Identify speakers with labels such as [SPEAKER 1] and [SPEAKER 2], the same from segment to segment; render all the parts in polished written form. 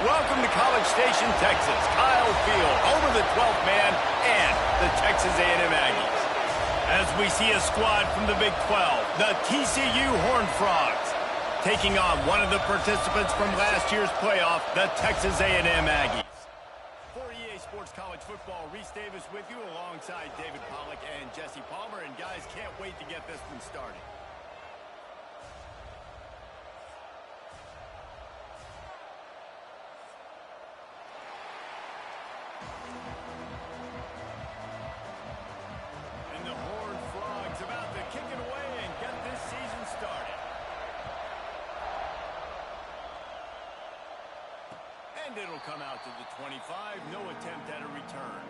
[SPEAKER 1] Welcome to College Station, Texas. Kyle Field, over the 12th man, and the Texas A&M Aggies. As we see a squad from the Big 12, the TCU Horned Frogs, taking on one of the participants from last year's playoff, the Texas A&M Aggies. For EA Sports College Football, Reese Davis with you alongside David Pollack and Jesse Palmer. And guys, can't wait to get this one started. And the Horned Frogs about to kick it away and get this season started. And it'll come out to the 25. No attempt at a return.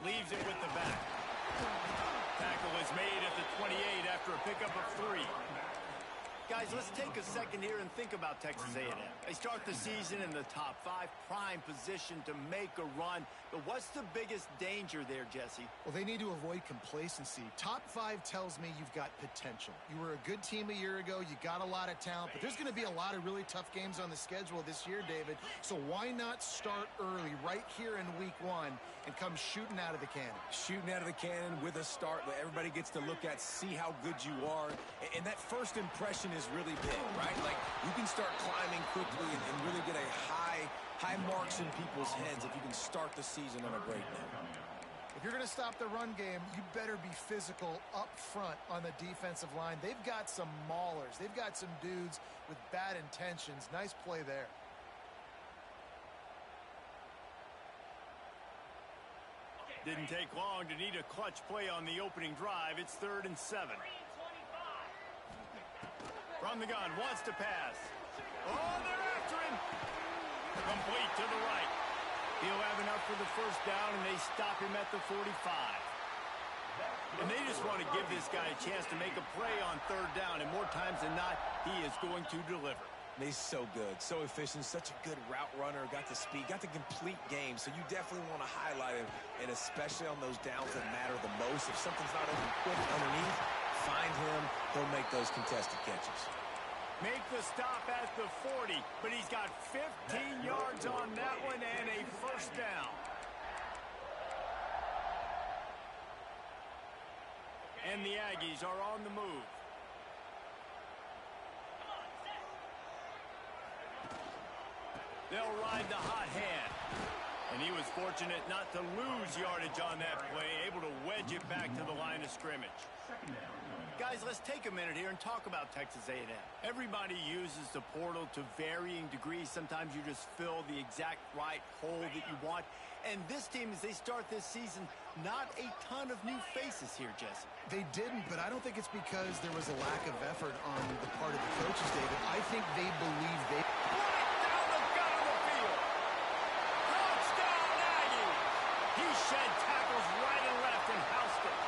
[SPEAKER 1] Leaves it with the back. Tackle is made at the 28 after a pickup of 3. Guys, let's take a second here and think about Texas A&M. They start the season in the top 5, prime position to make a run. But what's the biggest danger there, Jesse?
[SPEAKER 2] Well, they need to avoid complacency. Top 5 tells me you've got potential. You were a good team a year ago. You got a lot of talent. But there's going to be a lot of really tough games on the schedule this year, David. So why not start early right here in week 1 and come shooting out of the cannon?
[SPEAKER 3] Shooting out of the cannon with a start that everybody gets to look at, see how good you are. And that first impression is really big, right? Like, you can start climbing quickly and really get a high marks in people's heads if you can start the season on a great note.
[SPEAKER 2] If you're going to stop the run game, you better be physical up front on the defensive line. They've got some maulers. They've got some dudes with bad intentions. Nice play there.
[SPEAKER 1] Didn't take long to need a clutch play on the opening drive. It's 3rd and 7. From the gun, wants to pass. Oh, they're after him. Complete to the right. He'll have enough for the first down, and they stop him at the 45. And they just want to give this guy a chance to make a play on 3rd down, and more times than not, he is going to deliver.
[SPEAKER 3] He's so good, so efficient, such a good route runner, got the speed, got the complete game, so you definitely want to highlight him, and especially on those downs that matter the most. If something's not open quick underneath, find him, he'll make those contested catches.
[SPEAKER 1] Make the stop at the 40, but he's got 15 yards on that one and a first down. And the Aggies are on the move. They'll ride the hot hand. And he was fortunate not to lose yardage on that play, able to wedge it back to the line of scrimmage. Guys, let's take a minute here and talk about Texas A&M. Everybody uses the portal to varying degrees. Sometimes you just fill the exact right hole that you want. And this team, as they start this season, not a ton of new faces here, Jesse.
[SPEAKER 2] They didn't, but I don't think it's because there was a lack of effort on the part of the coaches, David. I think they believe they...
[SPEAKER 1] Down the gut of the field. Touchdown, Aggie. He shed tackles right and left and housed it.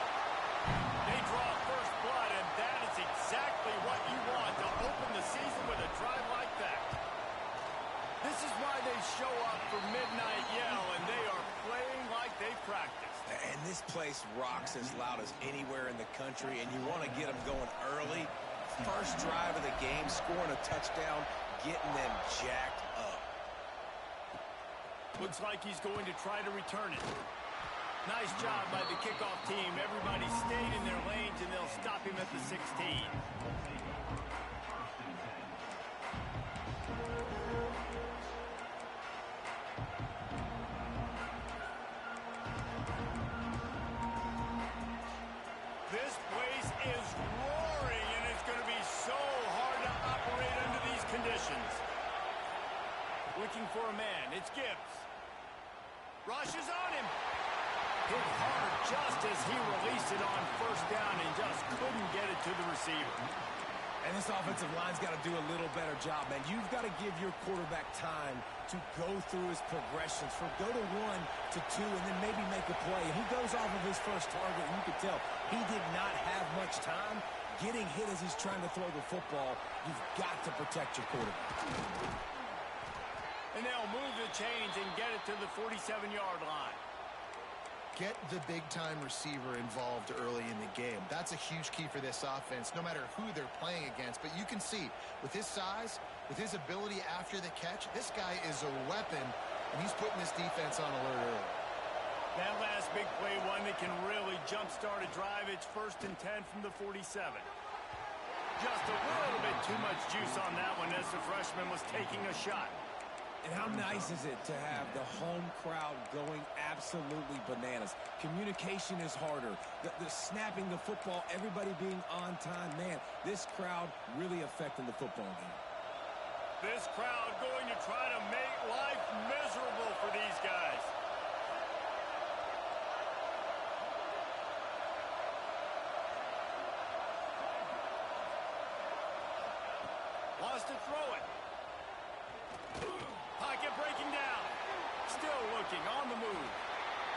[SPEAKER 1] They draw first blood, and that is exactly what you want to open the season with a drive like that. This is why they show up for midnight yell, and they are playing like they practiced.
[SPEAKER 3] And this place rocks as loud as anywhere in the country, and you want to get them going early. First drive of the game, scoring a touchdown, getting them jacked up.
[SPEAKER 1] Looks like he's going to try to return it. Nice job by the kickoff team. Everybody stayed in their lanes, and they'll stop him at the 16. This place is roaring, and it's going to be so hard to operate under these conditions. Looking for a man. It's Gibbs. Rushes on him. Hit hard just as he released it on first down and just couldn't get it to the receiver.
[SPEAKER 3] And this offensive line's got to do a little better job, man. You've got to give your quarterback time to go through his progressions, from go to 1 to 2, and then maybe make a play. And he goes off of his first target, and you can tell he did not have much time. Getting hit as he's trying to throw the football, you've got to protect your quarterback.
[SPEAKER 1] And they'll move the chains and get it to the 47-yard line.
[SPEAKER 2] Get the big-time receiver involved early in the game. That's a huge key for this offense, no matter who they're playing against. But you can see, with his size, with his ability after the catch, this guy is a weapon, and he's putting this defense on alert early.
[SPEAKER 1] That last big play, one that can really jumpstart a drive. It's 1st and 10 from the 47. Just a little bit too much juice on that one as the freshman was taking a shot.
[SPEAKER 3] And how nice is it to have the home crowd going absolutely bananas? Communication is harder. The snapping the football, everybody being on time. Man, this crowd really affecting the football game.
[SPEAKER 1] This crowd going to try to make life miserable for these guys. Wants to throw it. Pocket breaking down. Still looking on the move.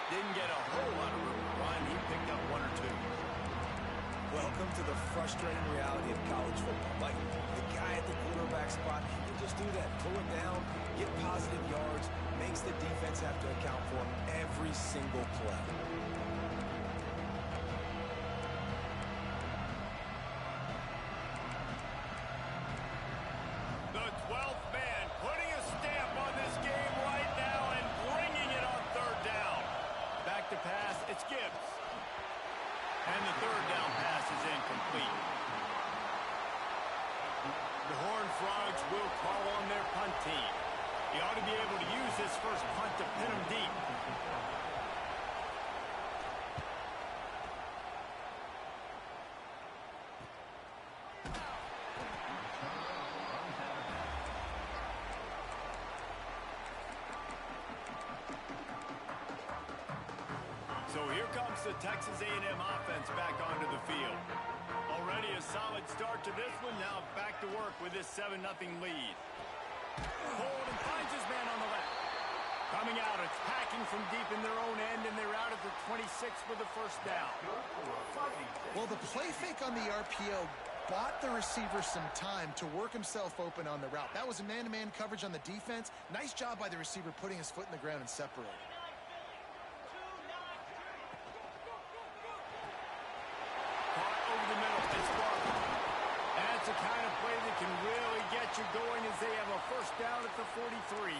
[SPEAKER 1] Didn't get a whole lot of room to run. He picked up 1 or 2.
[SPEAKER 3] Welcome to the frustrating reality of college football. Like, the guy at the quarterback spot, he can just do that. Pull it down, get positive yards, makes the defense have to account for him every single play.
[SPEAKER 1] The 12th man putting a stamp on this game right now and bringing it on 3rd down. Back to pass, it's Gibbs. And the 3rd down pass is incomplete. The Horned Frogs will call on their punt team. He ought to be able to use this first punt to pin him deep. So here comes the Texas A&M offense back onto the field. Already a solid start to this one. Now back to work with this 7-0 lead. Hold and finds his man on the left. Coming out, it's packing from deep in their own end, and they're out at the 26 with the first down.
[SPEAKER 2] Well, the play fake on the RPO bought the receiver some time to work himself open on the route. That was a man-to-man coverage on the defense. Nice job by the receiver putting his foot in the ground and separating.
[SPEAKER 1] Caught over the middle. It's Barber. That's the kind of play that can really get you going as they have a first down at the 43.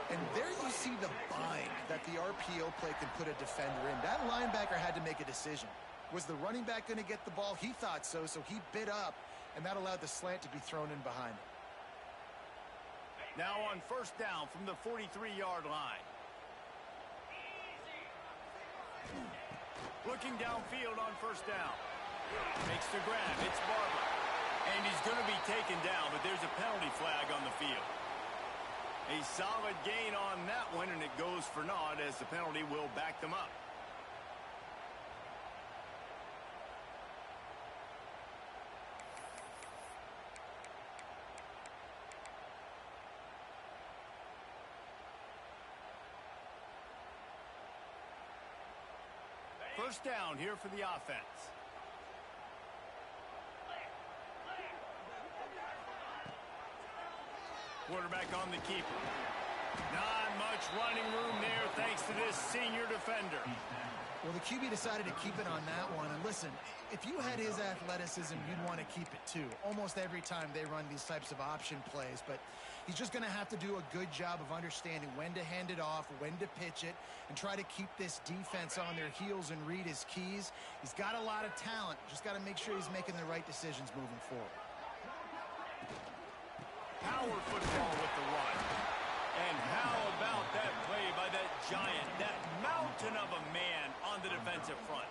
[SPEAKER 2] And there you see the bind that the RPO play can put a defender in. That linebacker had to make a decision. Was the running back going to get the ball? He thought so, so he bit up, and that allowed the slant to be thrown in behind him.
[SPEAKER 1] Now on first down from the 43-yard line. Looking downfield on first down. Makes the grab. It's Barber. And he's going to be taken down, but there's a penalty flag on the field. A solid gain on that one, and it goes for naught as the penalty will back them up. First down here for the offense. Quarterback on the keeper. Not much running room there thanks to this senior defender.
[SPEAKER 2] Well, the QB decided to keep it on that one. And listen, if you had his athleticism, you'd want to keep it too. Almost every time they run these types of option plays. But he's just going to have to do a good job of understanding when to hand it off, when to pitch it, and try to keep this defense on their heels and read his keys. He's got a lot of talent. Just got to make sure he's making the right decisions moving forward.
[SPEAKER 1] Power football with the run. And how about that play by that giant, that mountain of a man on the defensive front?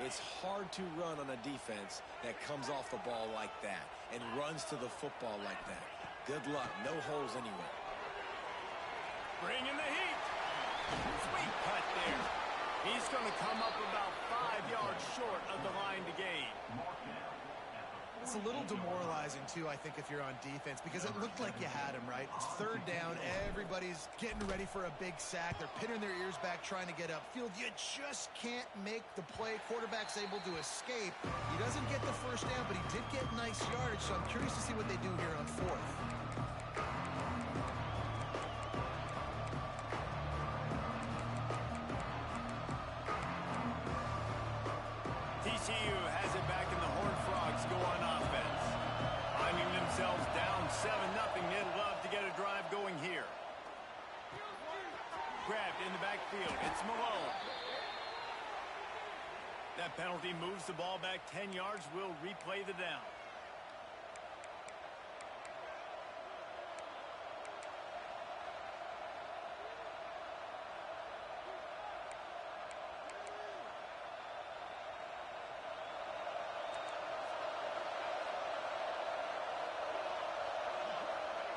[SPEAKER 3] It's hard to run on a defense that comes off the ball like that and runs to the football like that. Good luck. No holes anywhere.
[SPEAKER 1] Bringing the heat. Sweet cut there. He's going to come up about 5 yards short of the line to gain.
[SPEAKER 2] It's a little demoralizing, too, I think, if you're on defense, because it looked like you had him, right? It's third down. Everybody's getting ready for a big sack. They're pinning their ears back, trying to get upfield. You just can't make the play. Quarterback's able to escape. He doesn't get the first down, but he did get nice yardage, so I'm curious to see what they do here on fourth.
[SPEAKER 1] TCU has it back in the Horned Frogs go on offense. Finding themselves down 7-0. They'd love to get a drive going here. Grabbed in the backfield. It's Malone. That penalty moves the ball back 10 yards. We'll replay the down.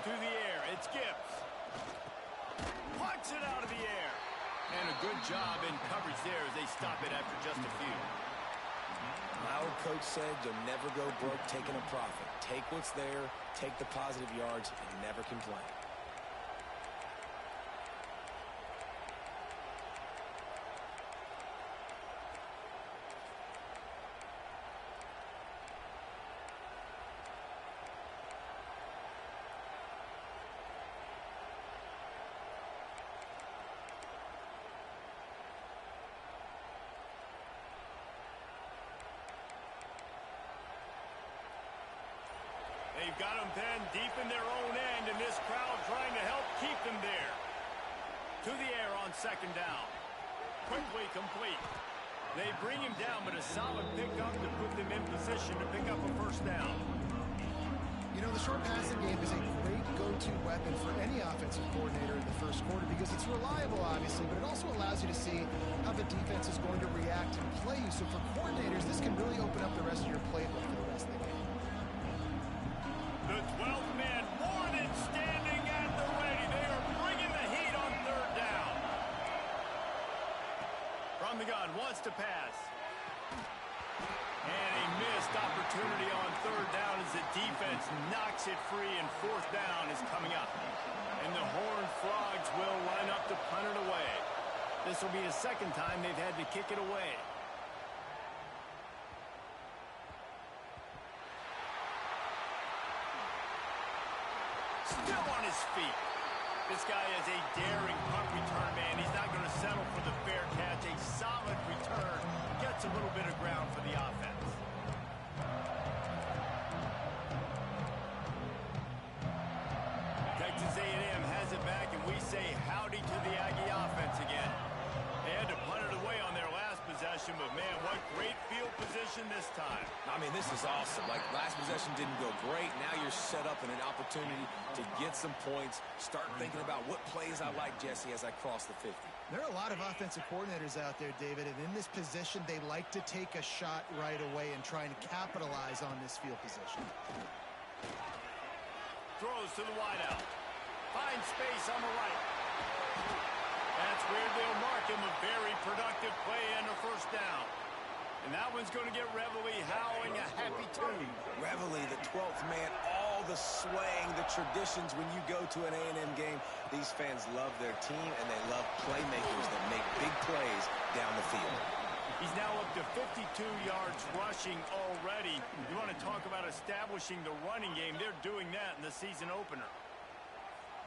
[SPEAKER 1] To the air, it's Gibbs. Punts it out of the air. And a good job in coverage there as they stop it after just a few.
[SPEAKER 3] My old coach said you'll never go broke taking a profit. Take what's there, take the positive yards, and never complain.
[SPEAKER 1] They've got them pinned deep in their own end, and this crowd trying to help keep them there. To the air on second down. Quickly complete. They bring him down, but a solid pickup to put them in position to pick up a first down.
[SPEAKER 2] You know, the short passing game is a great go-to weapon for any offensive coordinator in the first quarter because it's reliable, obviously, but it also allows you to see how the defense is going to react and play you. So for coordinators, this can really open up the rest of your playbook for the rest of the game.
[SPEAKER 1] The 12th man more than standing at the ready. They are bringing the heat on third down. From the gun, wants to pass. And a missed opportunity on third down as the defense knocks it free, and fourth down is coming up. And the Horned Frogs will line up to punt it away. This will be the second time they've had to kick it away. Still on his feet. This guy is a daring punt return man. He's not going to settle for the fair catch. A solid return. Gets a little bit of ground for the offense. Texas A&M has it back, and we say howdy to the Aggie offense again. They had to punt it away on their last possession, but man, what great field position this time.
[SPEAKER 3] I mean, this is awesome. Like, last possession didn't go great. Now you're set up in an opportunity to get some points. Start thinking about what plays I like, Jesse, as I cross the 50.
[SPEAKER 2] There are a lot of offensive coordinators out there, David, and in this position, they like to take a shot right away and try and capitalize on this field position.
[SPEAKER 1] Throws to the wideout. Finds space on the right. That's where they'll mark him. A very productive play and a first down. And that one's going to get Reveille howling a happy tune.
[SPEAKER 3] Reveille, the 12th man, all the swaying, the traditions when you go to an A&M game. These fans love their team, and they love playmakers that make big plays down the field.
[SPEAKER 1] He's now up to 52 yards rushing already. You want to talk about establishing the running game. They're doing that in the season opener.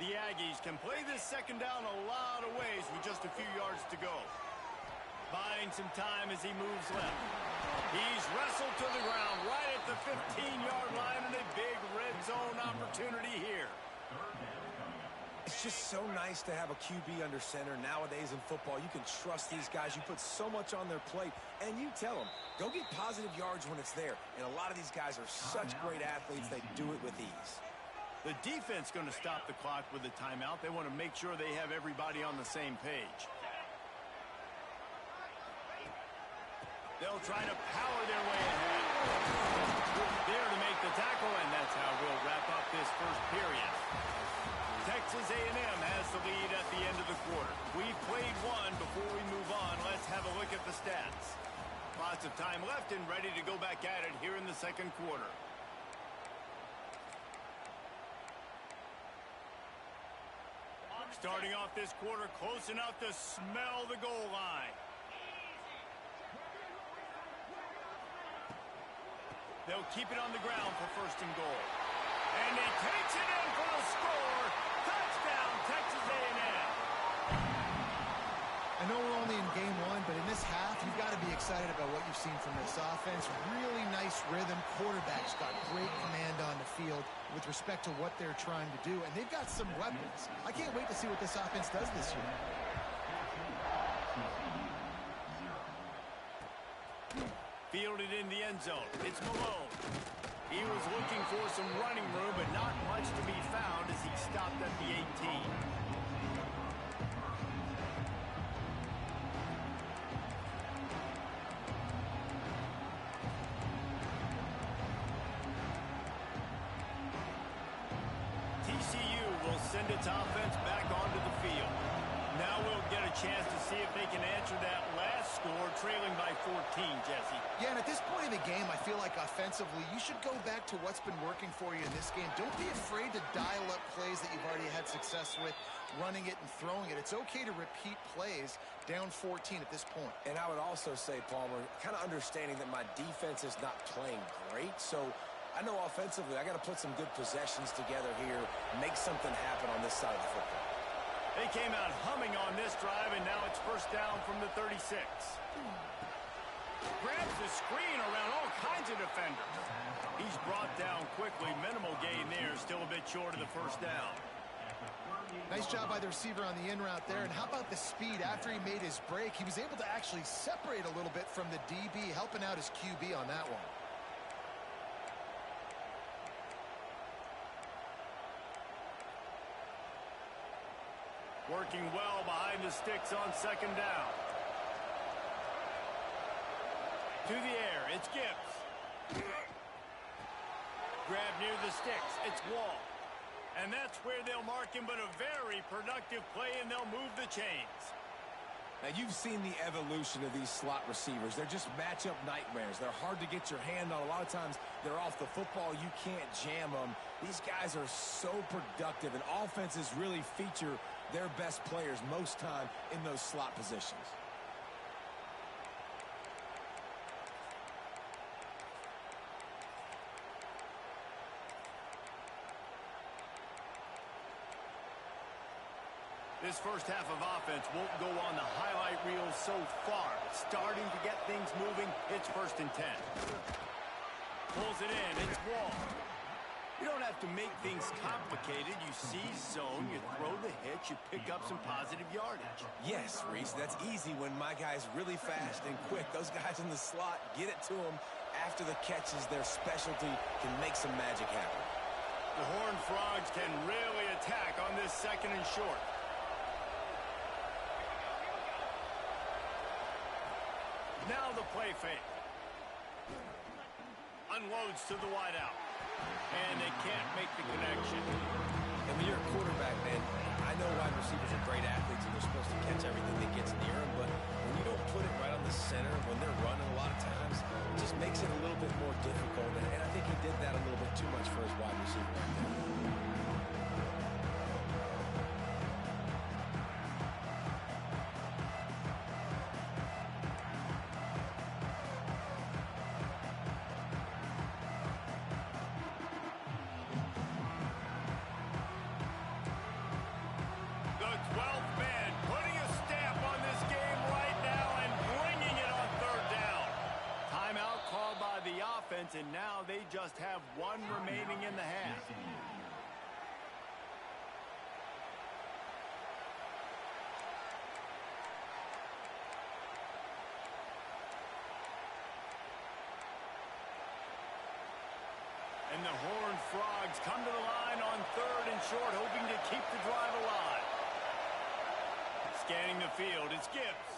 [SPEAKER 1] The Aggies can play this second down a lot of ways with just a few yards to go. Buying some time as he moves left. He's wrestled to the ground right at the 15-yard line, and a big red zone opportunity here.
[SPEAKER 3] It's just so nice to have a QB under center. Nowadays in football, you can trust these guys. You put so much on their plate, and you tell them, go get positive yards when it's there. And a lot of these guys are such great athletes, they do it with ease.
[SPEAKER 1] The defense going to stop the clock with a timeout. They want to make sure they have everybody on the same page. They'll try to power their way ahead. There to make the tackle, and that's how we'll wrap up this first period. Texas A&M has the lead at the end of the quarter. We've played one. Before we move on, let's have a look at the stats. Lots of time left and ready to go back at it here in the second quarter. Starting off this quarter close enough to smell the goal line. They'll keep it on the ground for first and goal. And he takes it in for the score. Touchdown, Texas A&M.
[SPEAKER 2] I know we're only in game one, but in this half, you've got to be excited about what you've seen from this offense. Really nice rhythm. Quarterback's got great command on the field with respect to what they're trying to do. And they've got some weapons. I can't wait to see what this offense does this year.
[SPEAKER 1] Fielded in the end zone. It's Malone. He was looking for some running room, but not much to be found as he stopped at the 18. TCU will send its offense back onto the field. Now we'll get a chance to see if they can answer that last score, trailing by 14, Jesse.
[SPEAKER 2] Yeah, and at this point in the game, I feel like offensively, you should go back to what's been working for you in this game. Don't be afraid to dial up plays that you've already had success with, running it and throwing it. It's okay to repeat plays down 14 at this point.
[SPEAKER 3] And I would also say, Palmer, kind of understanding that my defense is not playing great, so I know offensively I got to put some good possessions together here, make something happen on this side of the football.
[SPEAKER 1] They came out humming on this drive, and now it's first down from the 36. Grabs the screen around all kinds of defenders. He's brought down quickly. Minimal gain there. Still a bit short of the first down.
[SPEAKER 2] Nice job by the receiver on the in route there. And how about the speed after he made his break? He was able to actually separate a little bit from the DB, helping out his QB on that one.
[SPEAKER 1] Working well behind the sticks on second down. To the air, it's Gibbs. Grab near the sticks, it's Wall. And that's where they'll mark him, but a very productive play, and they'll move the chains.
[SPEAKER 3] Now, you've seen the evolution of these slot receivers. They're just matchup nightmares. They're hard to get your hand on. A lot of times, they're off the football. You can't jam them. These guys are so productive, and offenses really feature their best players most time in those slot positions.
[SPEAKER 1] This first half of offense won't go on the highlight reel so far. Starting to get things moving, it's first and 10. Pulls it in, it's Wall. You don't have to make things complicated. You see zone, you throw the hitch, you pick up some positive yardage.
[SPEAKER 3] Yes, Reese, that's easy when my guy's really fast and quick. Those guys in the slot, get it to them after the catch is their specialty, can make some magic happen.
[SPEAKER 1] The Horned Frogs can really attack on this second and short. Now the play fake. Unloads to the wideout. And they can't make the connection.
[SPEAKER 3] And when you're a quarterback, man, I know wide receivers are great athletes and they're supposed to catch everything that gets near them, but when you don't put it right on the center, when they're running a lot of times, it just makes it a little bit more difficult. And I think he did that a little bit too much for his wide receiver right there.
[SPEAKER 1] And now they just have one remaining in the half. And the Horned Frogs come to the line on 3rd and short, hoping to keep the drive alive. Scanning the field, it's Gibbs.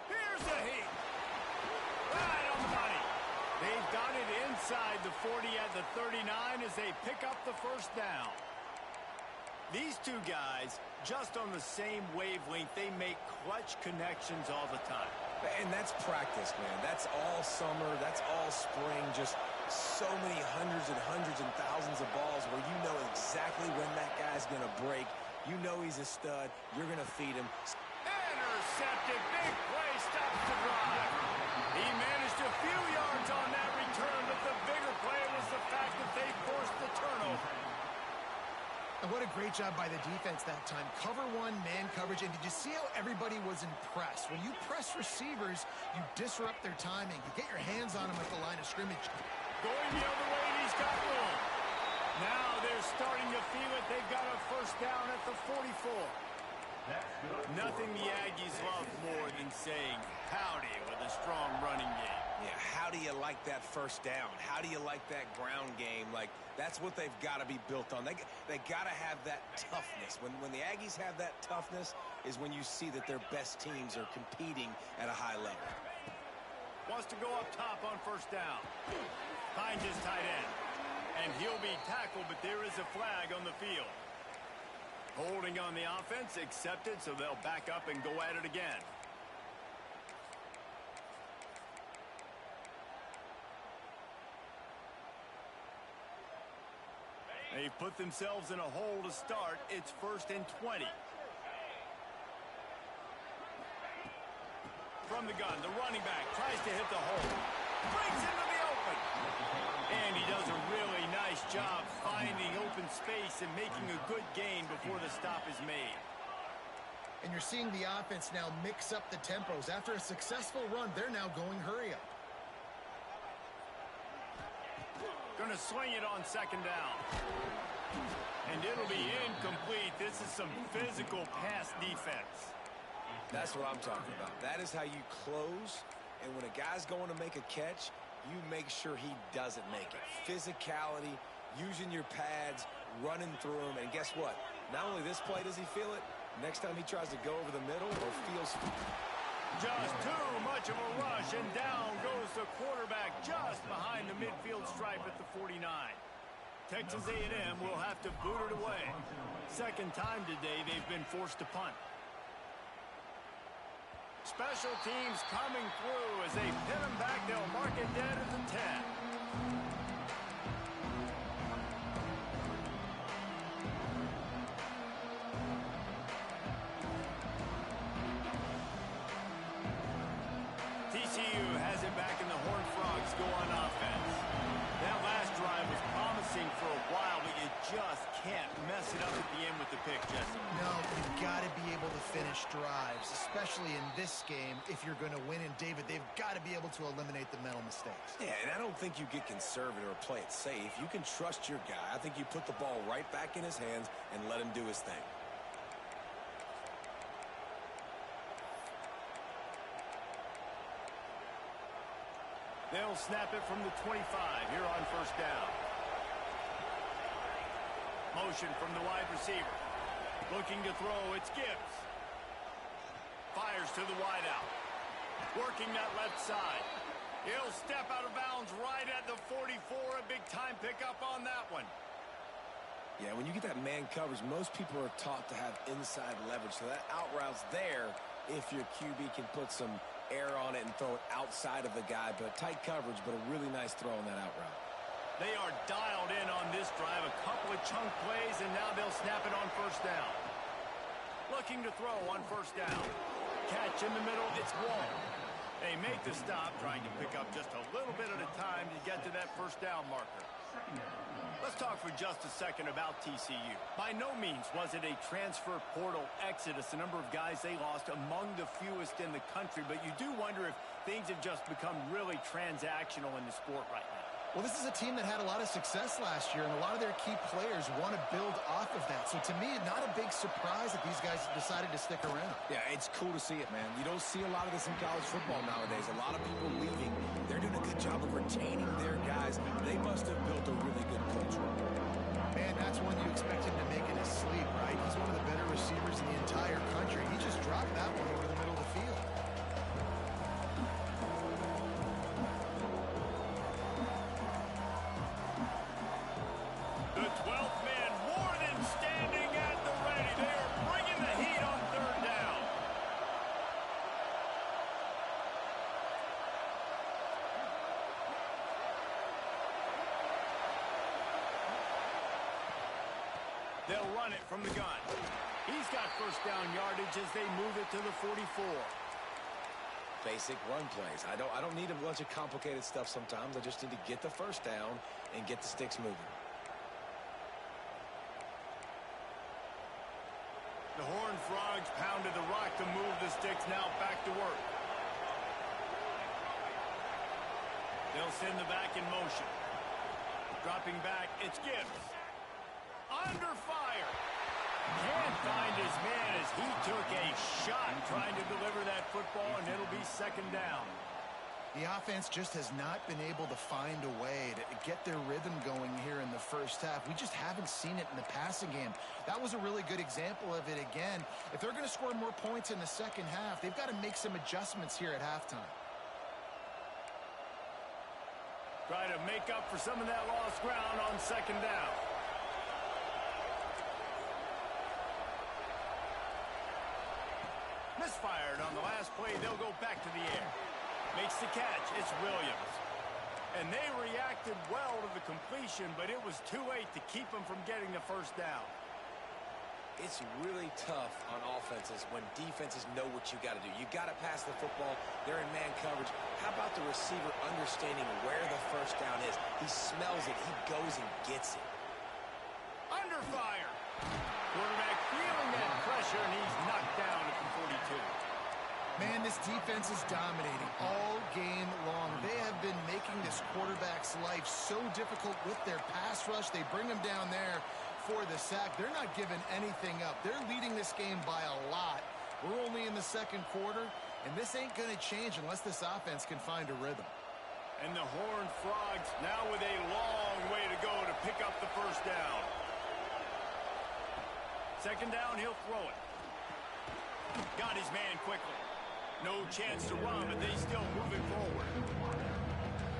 [SPEAKER 1] Here's the heat. Right on the money. They've got it inside the 40 at the 39 as they pick up the first down. These two guys, just on the same wavelength, they make clutch connections all the time.
[SPEAKER 3] And that's practice, man. That's all summer. That's all spring. Just so many hundreds and thousands of balls where you know exactly when that guy's going to break. You know he's a stud. You're going to feed him.
[SPEAKER 1] Intercepted. Big play. Stops the drive. He managed a few yards on that return, but the bigger play was the fact that they forced the turnover.
[SPEAKER 2] And what a great job by the defense that time. Cover one, man coverage. And did you see how everybody was impressed? When you press receivers, you disrupt their timing. You get your hands on them at the line of scrimmage.
[SPEAKER 1] Going the other way, and he's got room. Now they're starting to feel it. They've got a first down at the 44. Nothing the Aggies love more than saying howdy with a strong running game.
[SPEAKER 3] Yeah, how do you like that first down? How do you like that ground game? Like, that's what they've got to be built on. They got to have that toughness. When the Aggies have that toughness is when you see that their best teams are competing at a high level.
[SPEAKER 1] Wants to go up top on first down. Finds his tight end. And he'll be tackled, but there is a flag on the field. Holding on the offense, accepted, so they'll back up and go at it again. They've put themselves in a hole to start. It's 1st and 20. From the gun, the running back tries to hit the hole. Breaks into the open. And he does a really nice job finding open space and making a good gain before the stop is made.
[SPEAKER 2] And you're seeing the offense now mix up the tempos. After a successful run, they're now going hurry up.
[SPEAKER 1] Going to swing it on 2nd down. And it'll be incomplete. This is some physical pass defense.
[SPEAKER 3] That's what I'm talking about. That is how you close. And when a guy's going to make a catch, you make sure he doesn't make it. Physicality, using your pads, running through them. And guess what? Not only this play does he feel it, next time he tries to go over the middle or feels...
[SPEAKER 1] Just too much of a rush, and down goes the quarterback just behind the midfield stripe at the 49. Texas A&M will have to boot it away. Second time today they've been forced to punt. Special teams coming through as they pin them back. They'll mark it dead at the 10. TCU has it back, and the Horned Frogs go on offense. That last drive was promising for a while, but you just can't mess it up at the end with the pick, Jesse.
[SPEAKER 2] No, you've got to be able to finish drives, especially in this game if you're going to win. And, David, they've got to be able to eliminate the mental mistakes.
[SPEAKER 3] Yeah, and I don't think you get conservative or play it safe. You can trust your guy. I think you put the ball right back in his hands and let him do his thing.
[SPEAKER 1] They'll snap it from the 25 here on first down. Motion from the wide receiver. Looking to throw, it's Gibbs. Fires to the wideout. Working that left side. He'll step out of bounds right at the 44. A big time pickup on that one.
[SPEAKER 3] Yeah, when you get that man coverage, most people are taught to have inside leverage. So that out route's there if your QB can put some air on it and throw it outside of the guy. But tight coverage, but a really nice throw on that out route.
[SPEAKER 1] They are dialed in on this drive. A couple of chunk plays, and now they'll snap it on first down. Looking to throw on first down. Catch in the middle, it's Wall. They make the stop, trying to pick up just a little bit at a time to get to that first down marker. Let's talk for just a second about TCU. By no means was it a transfer portal exodus, the number of guys they lost among the fewest in the country, but you do wonder if things have just become really transactional in the sport right now.
[SPEAKER 2] Well, this is a team that had a lot of success last year, and a lot of their key players want to build off of that. So to me, not a big surprise that these guys decided to stick around.
[SPEAKER 3] Yeah, it's cool to see it, man. You don't see a lot of this in college football nowadays. A lot of people leaving. They're doing a good job of retaining their guys. They must have built a really good culture.
[SPEAKER 2] Man, that's one you expect him to make in his sleep, right? He's one of the better receivers in the entire country. He just dropped that one over the middle of the field.
[SPEAKER 1] The 12th man more than standing at the ready. They are bringing the heat on third down. They'll run it from the gun. He's got first down yardage as they move it to the 44.
[SPEAKER 3] Basic run plays. I don't need a bunch of complicated stuff sometimes. I just need to get the first down and get the sticks moving.
[SPEAKER 1] The Horned Frogs pounded the rock to move the sticks. Now back to work. They'll send the back in motion. Dropping back, it's Gibbs. Under fire. Can't find his man as he took a shot trying to deliver that football, and it'll be second down.
[SPEAKER 2] The offense just has not been able to find a way to get their rhythm going here in the first half. We just haven't seen it in the passing game. That was a really good example of it again. If they're going to score more points in the second half, they've got to make some adjustments here at halftime.
[SPEAKER 1] Try to make up for some of that lost ground on second down. Misfired on the last play. They'll go back to the air. Makes the catch. It's Williams. And they reacted well to the completion, but it was too late to keep them from getting the first down.
[SPEAKER 3] It's really tough on offenses when defenses know what you got to do. You got to pass the football. They're in man coverage. How about the receiver understanding where the first down is? He smells it. He goes and gets it.
[SPEAKER 1] Under fire. Quarterback feeling that pressure, and he's knocked down at the 42.
[SPEAKER 2] Man, this defense is dominating all game long. They have been making this quarterback's life so difficult with their pass rush. They bring him down there for the sack. They're not giving anything up. They're leading this game by a lot. We're only in the second quarter, and this ain't going to change unless this offense can find a rhythm.
[SPEAKER 1] And the Horned Frogs now with a long way to go to pick up the first down. Second down, he'll throw it. Got his man quickly. No chance to run, but they still moving forward.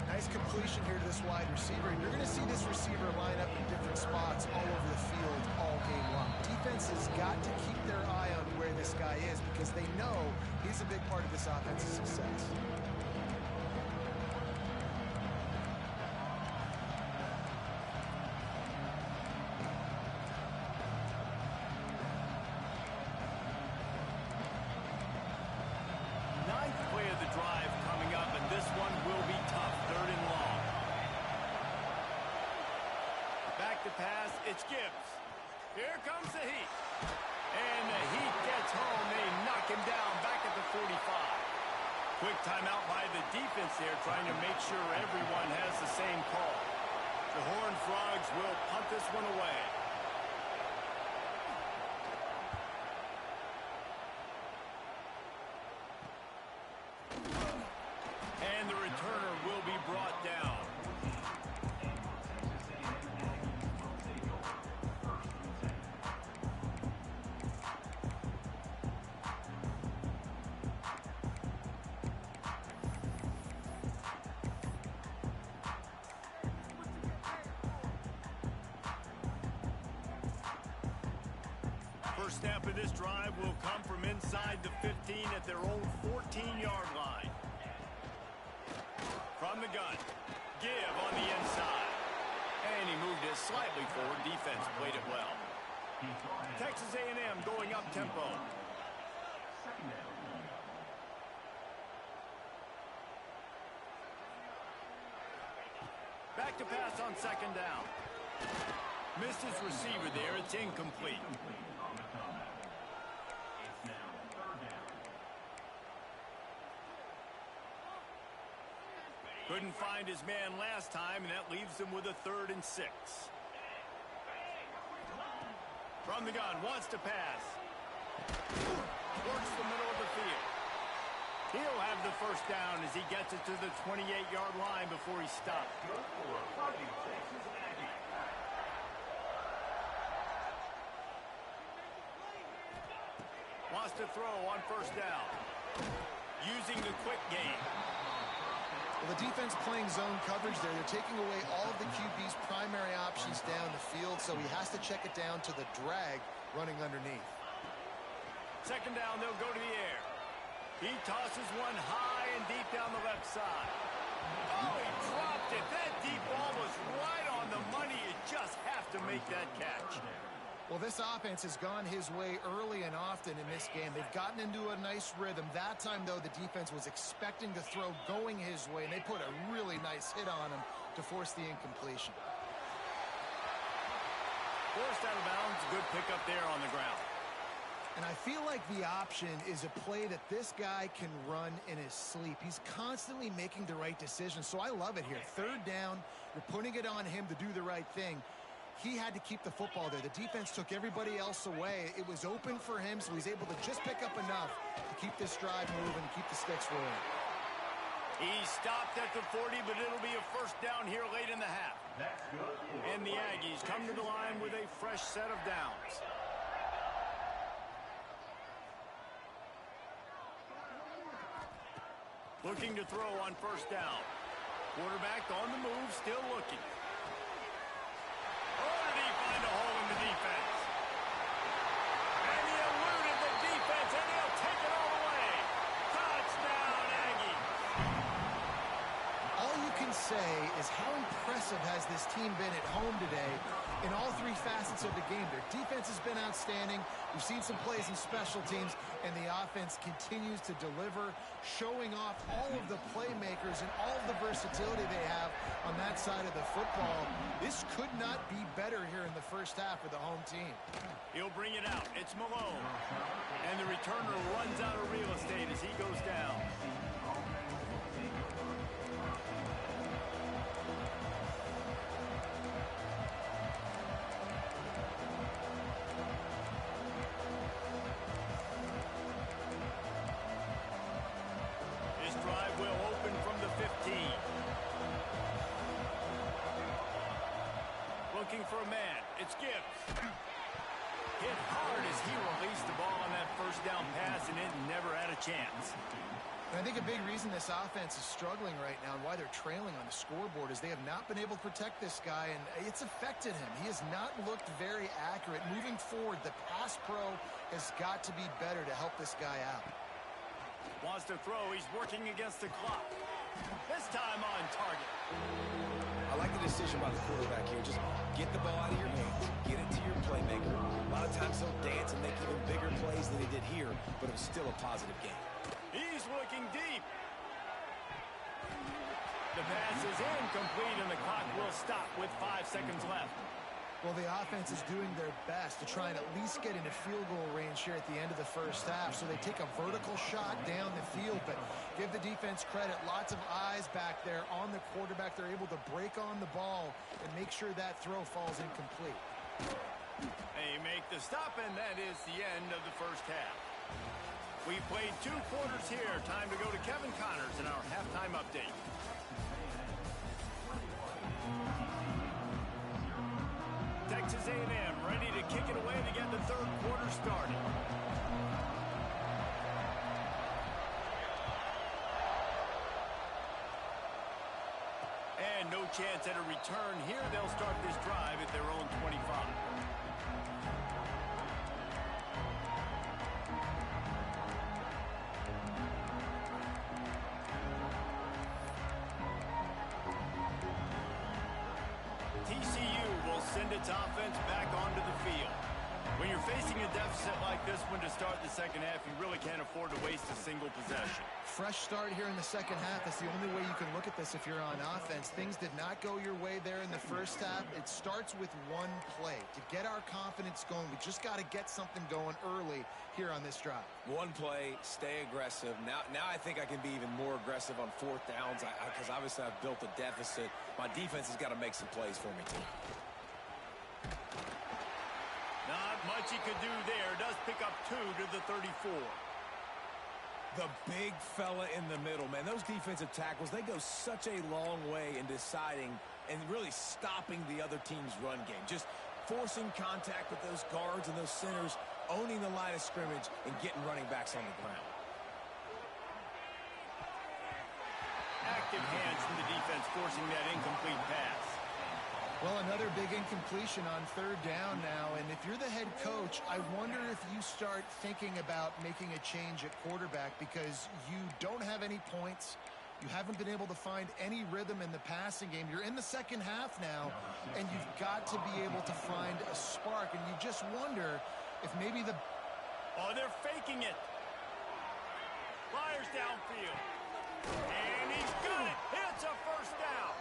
[SPEAKER 2] Nice completion here to this wide receiver. And you're going to see this receiver line up in different spots all over the field all game long. Defense has got to keep their eye on where this guy is because they know he's a big part of this offense's success.
[SPEAKER 1] Pass, it's Gibbs. Here comes the heat. And the heat gets home. They knock him down back at the 45. Quick timeout by the defense there, trying to make sure everyone has the same call. The Horned Frogs will punt this one away. And the returner will be brought down. First snap of this drive will come from inside the 15 at their own 14-yard line. From the gun, give on the inside. And he moved it slightly forward. Defense played it well. Texas A&M going up tempo. Back to pass on second down. Missed his receiver there. It's incomplete. Couldn't find his man last time, and that leaves him with a 3rd and 6. From the gun, wants to pass. Works the middle of the field. He'll have the first down as he gets it to the 28-yard line before he stopped. Wants to throw on first down. Using the quick game.
[SPEAKER 2] Well, the defense playing zone coverage there. They're taking away all of the QB's primary options down the field, so he has to check it down to the drag running underneath.
[SPEAKER 1] Second down, they'll go to the air. He tosses one high and deep down the left side. Oh, he dropped it. That deep ball was right on the money. You just have to make that catch.
[SPEAKER 2] Well, this offense has gone his way early and often in this game. They've gotten into a nice rhythm. That time, though, the defense was expecting the throw going his way, and they put a really nice hit on him to force the incompletion.
[SPEAKER 1] Forced out of bounds. Good pickup there on the ground.
[SPEAKER 2] And I feel like the option is a play that this guy can run in his sleep. He's constantly making the right decision, so I love it here. 3rd down, you're putting it on him to do the right thing. He had to keep the football there. The defense took everybody else away. It was open for him, so he's able to just pick up enough to keep this drive moving, keep the sticks rolling.
[SPEAKER 1] He stopped at the 40, but it'll be a first down here late in the half. And the Aggies come to the line with a fresh set of downs. Looking to throw on first down. Quarterback on the move, still looking. Oh, did he find a hole in the defense? And he eluded the defense, and he'll take it all the way. Touchdown, Aggie.
[SPEAKER 2] All you can say is how impressive has this team been at home today in all 3 facets of the game. Their defense has been outstanding. We've seen some plays in special teams, and the offense continues to deliver, showing off all of the playmakers and all of the versatility they have on that side of the football. This could not be better here in the first half for the home team.
[SPEAKER 1] He'll bring it out. It's Malone. And the returner runs out of real estate as he goes down. Looking for a man. It's Gibbs. Hit hard as he released the ball on that first down pass, and it never had a chance.
[SPEAKER 2] And I think a big reason this offense is struggling right now and why they're trailing on the scoreboard is they have not been able to protect this guy, and it's affected him. He has not looked very accurate. Moving forward, the pass pro has got to be better to help this guy out.
[SPEAKER 1] Wants to throw. He's working against the clock. This time on target.
[SPEAKER 3] I like the decision by the quarterback here. Just get the ball out of your hands. Get it to your playmaker. A lot of times he'll dance and make even bigger plays than he did here, but it was still a positive game.
[SPEAKER 1] He's looking deep. The pass is incomplete, and the clock will stop with 5 seconds left.
[SPEAKER 2] Well, the offense is doing their best to try and at least get into field goal range here at the end of the first half. So they take a vertical shot down the field, but give the defense credit. Lots of eyes back there on the quarterback. They're able to break on the ball and make sure that throw falls incomplete.
[SPEAKER 1] They make the stop, and that is the end of the first half. We played 2 quarters here. Time to go to Kevin Connors in our halftime update. Texas A&M ready to kick it away to get the 3rd quarter started. And no chance at a return here. They'll start this drive at their own 25. its offense back onto the field. When you're facing a deficit like this one to start the second half, you really can't afford to waste a single possession.
[SPEAKER 2] Fresh start here in the second half. That's the only way you can look at this if you're on offense. Things did not go your way there in the first half. It starts with one play. To get our confidence going, we just got to get something going early here on this drive.
[SPEAKER 3] One play, stay aggressive. Now I think I can be even more aggressive on fourth downs because obviously I've built a deficit. My defense has got to make some plays for me, too.
[SPEAKER 1] Not much he could do there. Does pick up 2 to the 34.
[SPEAKER 3] The big fella in the middle, man. Those defensive tackles, they go such a long way in deciding and really stopping the other team's run game. Just forcing contact with those guards and those centers, owning the line of scrimmage, and getting running backs on the ground.
[SPEAKER 1] Active hands from the defense forcing that incomplete pass.
[SPEAKER 2] Well, another big incompletion on third down now, and if you're the head coach, I wonder if you start thinking about making a change at quarterback because you don't have any points. You haven't been able to find any rhythm in the passing game. You're in the second half now, and you've got to be able to find a spark, and you just wonder if maybe the...
[SPEAKER 1] Oh, they're faking it. Fires downfield. And he's got it. It's a first down.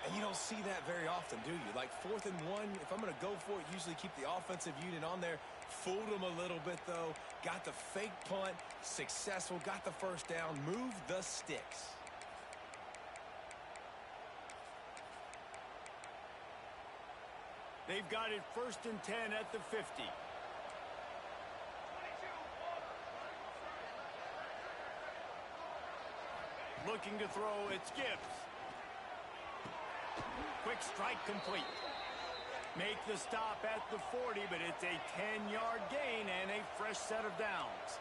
[SPEAKER 3] And you don't see that very often, do you? Like 4th and 1, if I'm going to go for it, usually keep the offensive unit on there. Fooled them a little bit, though. Got the fake punt. Successful. Got the first down. Move the sticks.
[SPEAKER 1] They've got it 1st and 10 at the 50. Looking to throw, it's Gibbs. Quick strike complete. Make the stop at the 40, but it's a 10-yard gain and a fresh set of downs.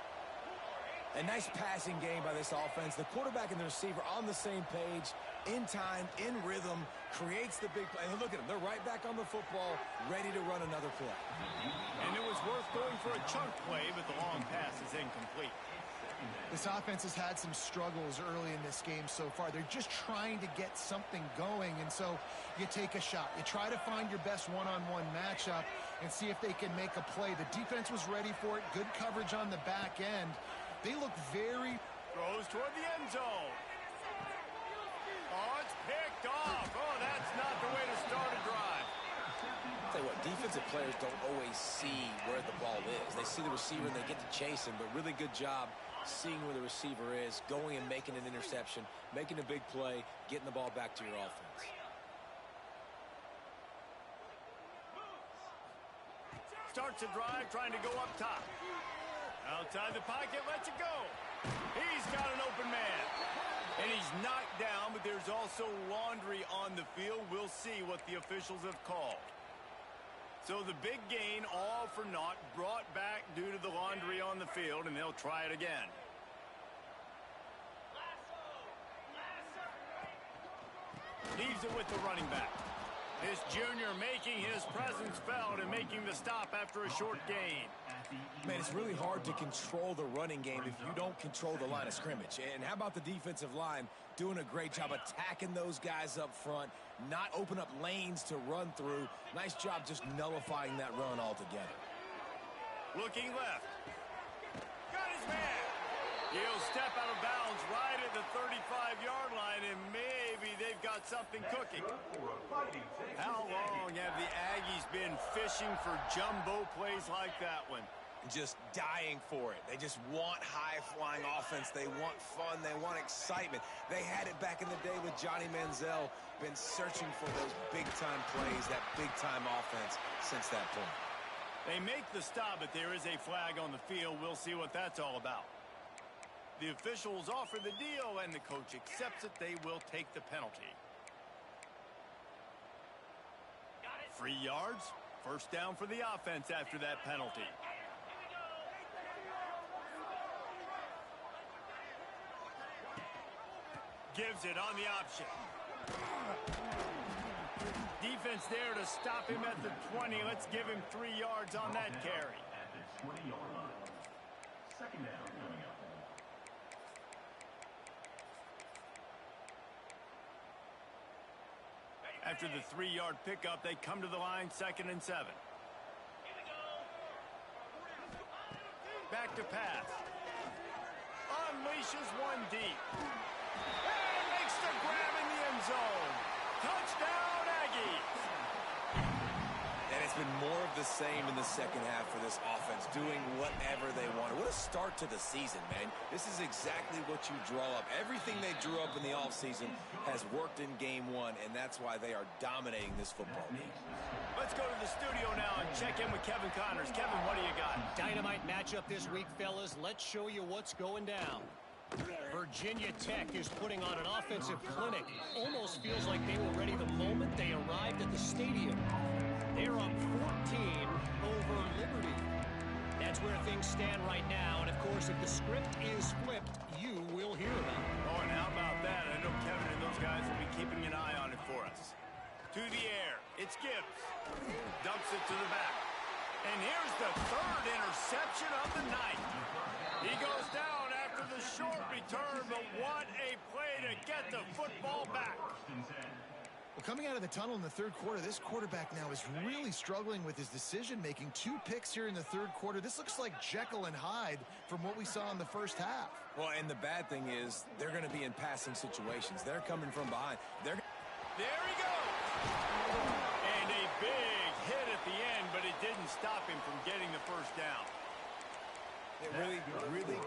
[SPEAKER 3] A nice passing game by this offense. The quarterback and the receiver on the same page, in time, in rhythm, creates the big play. And look at them. They're right back on the football, ready to run another play.
[SPEAKER 1] And it was worth going for a chunk play, but the long pass is incomplete.
[SPEAKER 2] This offense has had some struggles early in this game so far. They're just trying to get something going, and so you take a shot. You try to find your best one-on-one matchup and see if they can make a play. The defense was ready for it. Good coverage on the back end. They look very...
[SPEAKER 1] Throws toward the end zone. Oh, it's picked off. Oh, that's not the way to start a drive.
[SPEAKER 3] I'll tell you what, defensive players don't always see where the ball is. They see the receiver and they get to chase him, but really good job seeing where the receiver is, going and making an interception, making a big play, getting the ball back to your offense.
[SPEAKER 1] Starts a drive, trying to go up top. Outside the pocket, lets it go. He's got an open man. And he's knocked down, but there's also laundry on the field. We'll see what the officials have called. So the big gain, all for naught, brought back due to the laundry on the field, and they'll try it again. Leaves it with the running back. This junior making his presence felt and making the stop after a short gain.
[SPEAKER 3] Man, it's really hard to control the running game if you don't control the line of scrimmage. And how about the defensive line doing a great job attacking those guys up front, not open up lanes to run through. Nice job just nullifying that run altogether.
[SPEAKER 1] Looking left. Got his man. He'll step out of bounds right at the 35-yard line, and maybe they've got something cooking. How long have the Aggies been fishing for jumbo plays like that one?
[SPEAKER 3] Just dying for it. They just want high-flying offense. They want fun. They want excitement. They had it back in the day with Johnny Manziel. Been searching for those big-time plays, that big-time offense since that point.
[SPEAKER 1] They make the stop, but there is a flag on the field. We'll see what that's all about. The officials offer the deal, and the coach accepts it. They will take the penalty. 3 yards. First down for the offense after that penalty. Gives it on the option. Defense there to stop him at the 20. Let's give him 3 yards on that carry.
[SPEAKER 4] At the 20-yard line. Second down coming up.
[SPEAKER 1] After the 3-yard pickup, they come to the line, 2nd and 7. Back to pass. Unleashes one deep. And makes the grab in the end zone. Touchdown, Aggies.
[SPEAKER 3] And it's been more of the same in the second half for this offense, doing whatever they want. What a start to the season, man. This is exactly what you draw up. Everything they drew up in the offseason has worked in game 1, and that's why they are dominating this football game.
[SPEAKER 1] Let's go to the studio now and check in with Kevin Connors. Kevin, what do you got?
[SPEAKER 5] Dynamite matchup this week, fellas. Let's show you what's going down. Virginia Tech is putting on an offensive clinic. Almost feels like they were ready the moment they arrived at the stadium. They're up 14 over Liberty. That's where things stand right now. And, of course, if the script is flipped, you will hear about it.
[SPEAKER 1] Oh, and how about that? I know Kevin and those guys will be keeping an eye on it for us. To the air. It's Gibbs. Dumps it to the back. And here's the 3rd interception of the night. He goes down after the short return, but what a play to get the football back.
[SPEAKER 2] Well, coming out of the tunnel in the 3rd quarter, this quarterback now is really struggling with his decision-making. 2 picks here in the 3rd quarter. This looks like Jekyll and Hyde from what we saw in the first half.
[SPEAKER 3] Well, and the bad thing is they're going to be in passing situations. They're coming from behind.
[SPEAKER 1] There he goes. And a big hit at the end, but it didn't stop him from getting the first down.
[SPEAKER 3] Really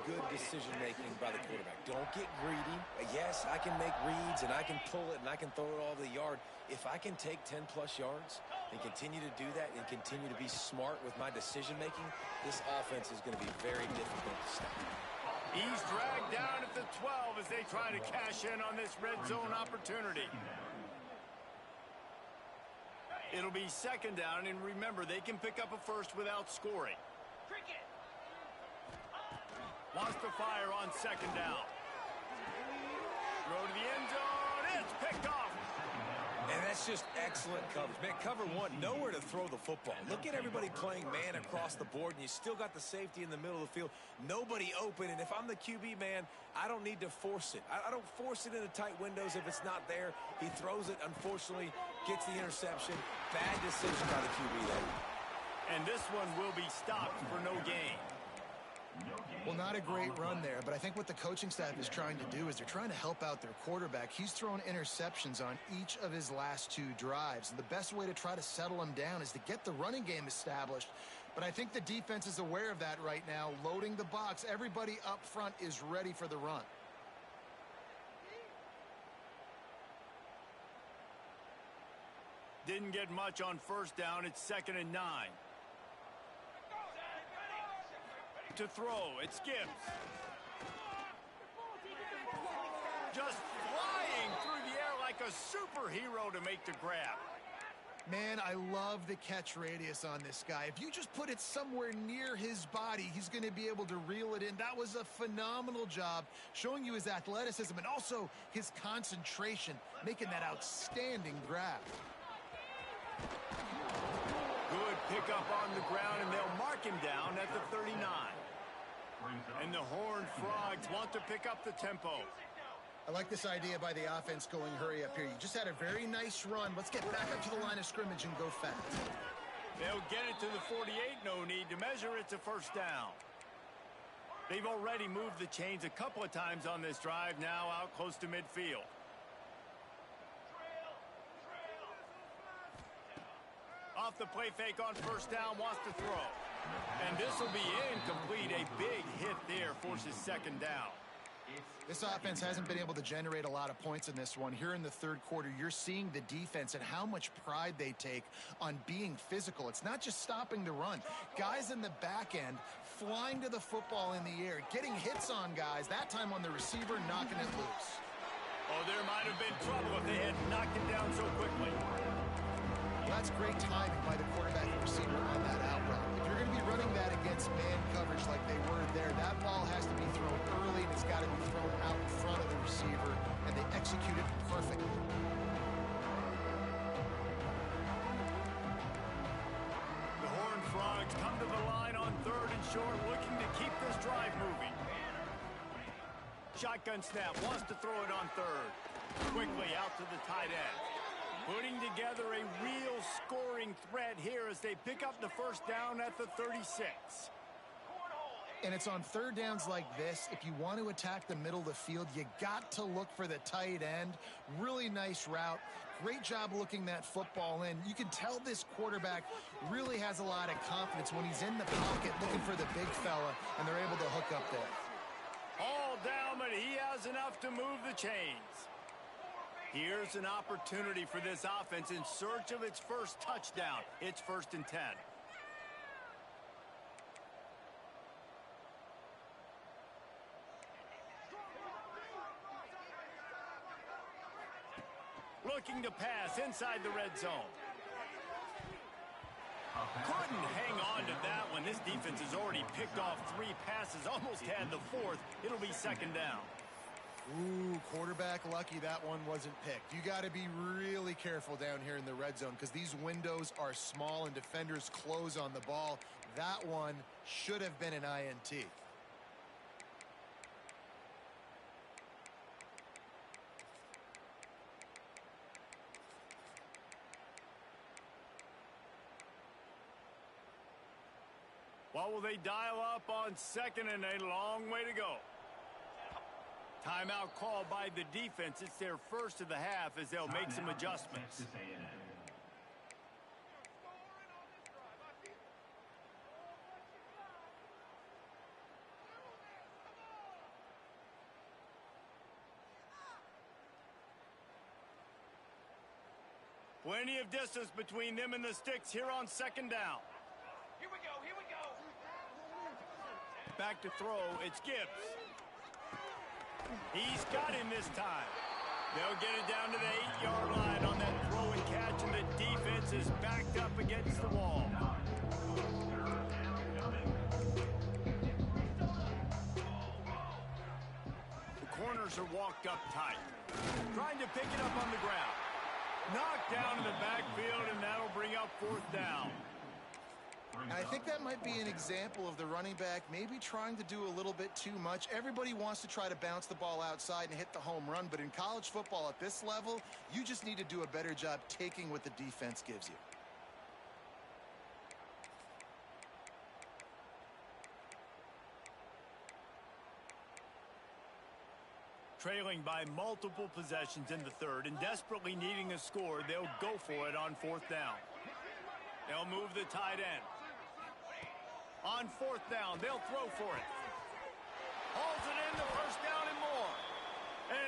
[SPEAKER 3] good decision-making by the quarterback. Don't get greedy. Yes, I can make reads, and I can pull it, and I can throw it all over the yard. If I can take 10-plus yards and continue to do that and continue to be smart with my decision-making, this offense is going to be very difficult to stop.
[SPEAKER 1] He's dragged down at the 12 as they try to cash in on this red zone opportunity. It'll be 2nd down, and remember, they can pick up a first without scoring. Wants to fire on 2nd down. Throw to the end zone. It's picked off.
[SPEAKER 3] And that's just excellent coverage. Man, cover 1, nowhere to throw the football. Look at everybody playing man across the board, and you still got the safety in the middle of the field. Nobody open, and if I'm the QB, man, I don't need to force it. I don't force it into tight windows if it's not there. He throws it, unfortunately, gets the interception. Bad decision by the QB there.
[SPEAKER 1] And this one will be stopped for no gain.
[SPEAKER 2] Well, not a great run there, but I think what the coaching staff is trying to do is they're trying to help out their quarterback. He's thrown interceptions on each of his last 2 drives, and the best way to try to settle him down is to get the running game established. But I think the defense is aware of that right now, loading the box. Everybody up front is ready for the run.
[SPEAKER 1] Didn't get much on 1st down. It's 2nd and 9. To throw, it's Gibbs. Just flying through the air like a superhero to make the grab.
[SPEAKER 2] Man, I love the catch radius on this guy. If you just put it somewhere near his body, he's going to be able to reel it in. That was a phenomenal job, showing you his athleticism and also his concentration, making that outstanding grab.
[SPEAKER 1] Good pickup on the ground, and they'll mark him down at the 39. And the Horned Frogs want to pick up the tempo.
[SPEAKER 2] I like this idea by the offense going hurry up here. You just had a very nice run. Let's get back up to the line of scrimmage and go fast.
[SPEAKER 1] They'll get it to the 48. No need to measure. It's a 1st down. They've already moved the chains a couple of times on this drive, now out close to midfield. Off the play fake on 1st down, wants to throw. And this will be incomplete. A big hit there forces 2nd down.
[SPEAKER 2] This offense hasn't been able to generate a lot of points in this one. Here in the 3rd quarter, you're seeing the defense and how much pride they take on being physical. It's not just stopping the run. Guys in the back end flying to the football in the air, getting hits on guys, that time on the receiver, knocking it loose.
[SPEAKER 1] Oh, there might have been trouble if they had knocked him down so quickly.
[SPEAKER 2] Well, that's great timing by the quarterback and receiver on that out route. If you're going to be running that against man coverage like they were there, that ball has to be thrown early, and it's got to be thrown out in front of the receiver, and they execute it perfectly.
[SPEAKER 1] The Horned Frogs come to the line on 3rd and short, looking to keep this drive moving. Shotgun snap, wants to throw it on 3rd. Quickly out to the tight end. Putting together a real scoring threat here as they pick up the first down at the 36.
[SPEAKER 2] And it's on third downs like this. If you want to attack the middle of the field, you got to look for the tight end. Really nice route. Great job looking that football in. You can tell this quarterback really has a lot of confidence when he's in the pocket looking for the big fella, and they're able to hook up there.
[SPEAKER 1] All down, but he has enough to move the chains. Here's an opportunity for this offense in search of its first touchdown. It's 1st and 10. Looking to pass inside the red zone. Couldn't hang on to that one. This defense has already picked off 3 passes, almost had the 4th. It'll be 2nd down.
[SPEAKER 2] Ooh, quarterback lucky that one wasn't picked. You got to be really careful down here in the red zone because these windows are small and defenders close on the ball. That one should have been an INT.
[SPEAKER 1] What will they dial up on 2nd and a long way to go? Timeout called by the defense. It's their first of the half as they'll make some adjustments.
[SPEAKER 4] Texas A&M.
[SPEAKER 1] Plenty of distance between them and the sticks here on 2nd down.
[SPEAKER 3] Here we go, here we go.
[SPEAKER 1] Back to throw, it's Gibbs. He's got him this time. They'll get it down to the 8-yard line on that throw and catch, and the defense is backed up against the wall. The corners are walked up tight. Trying to pick it up on the ground. Knocked down in the backfield, and that'll bring up 4th down.
[SPEAKER 2] And I think that might be an example of the running back maybe trying to do a little bit too much. Everybody wants to try to bounce the ball outside and hit the home run, but in college football at this level, you just need to do a better job taking what the defense gives you.
[SPEAKER 1] Trailing by multiple possessions in the 3rd and desperately needing a score, they'll go for it on 4th down. They'll move the tight end. On 4th down, they'll throw for it. Hauls it in, the first down and more.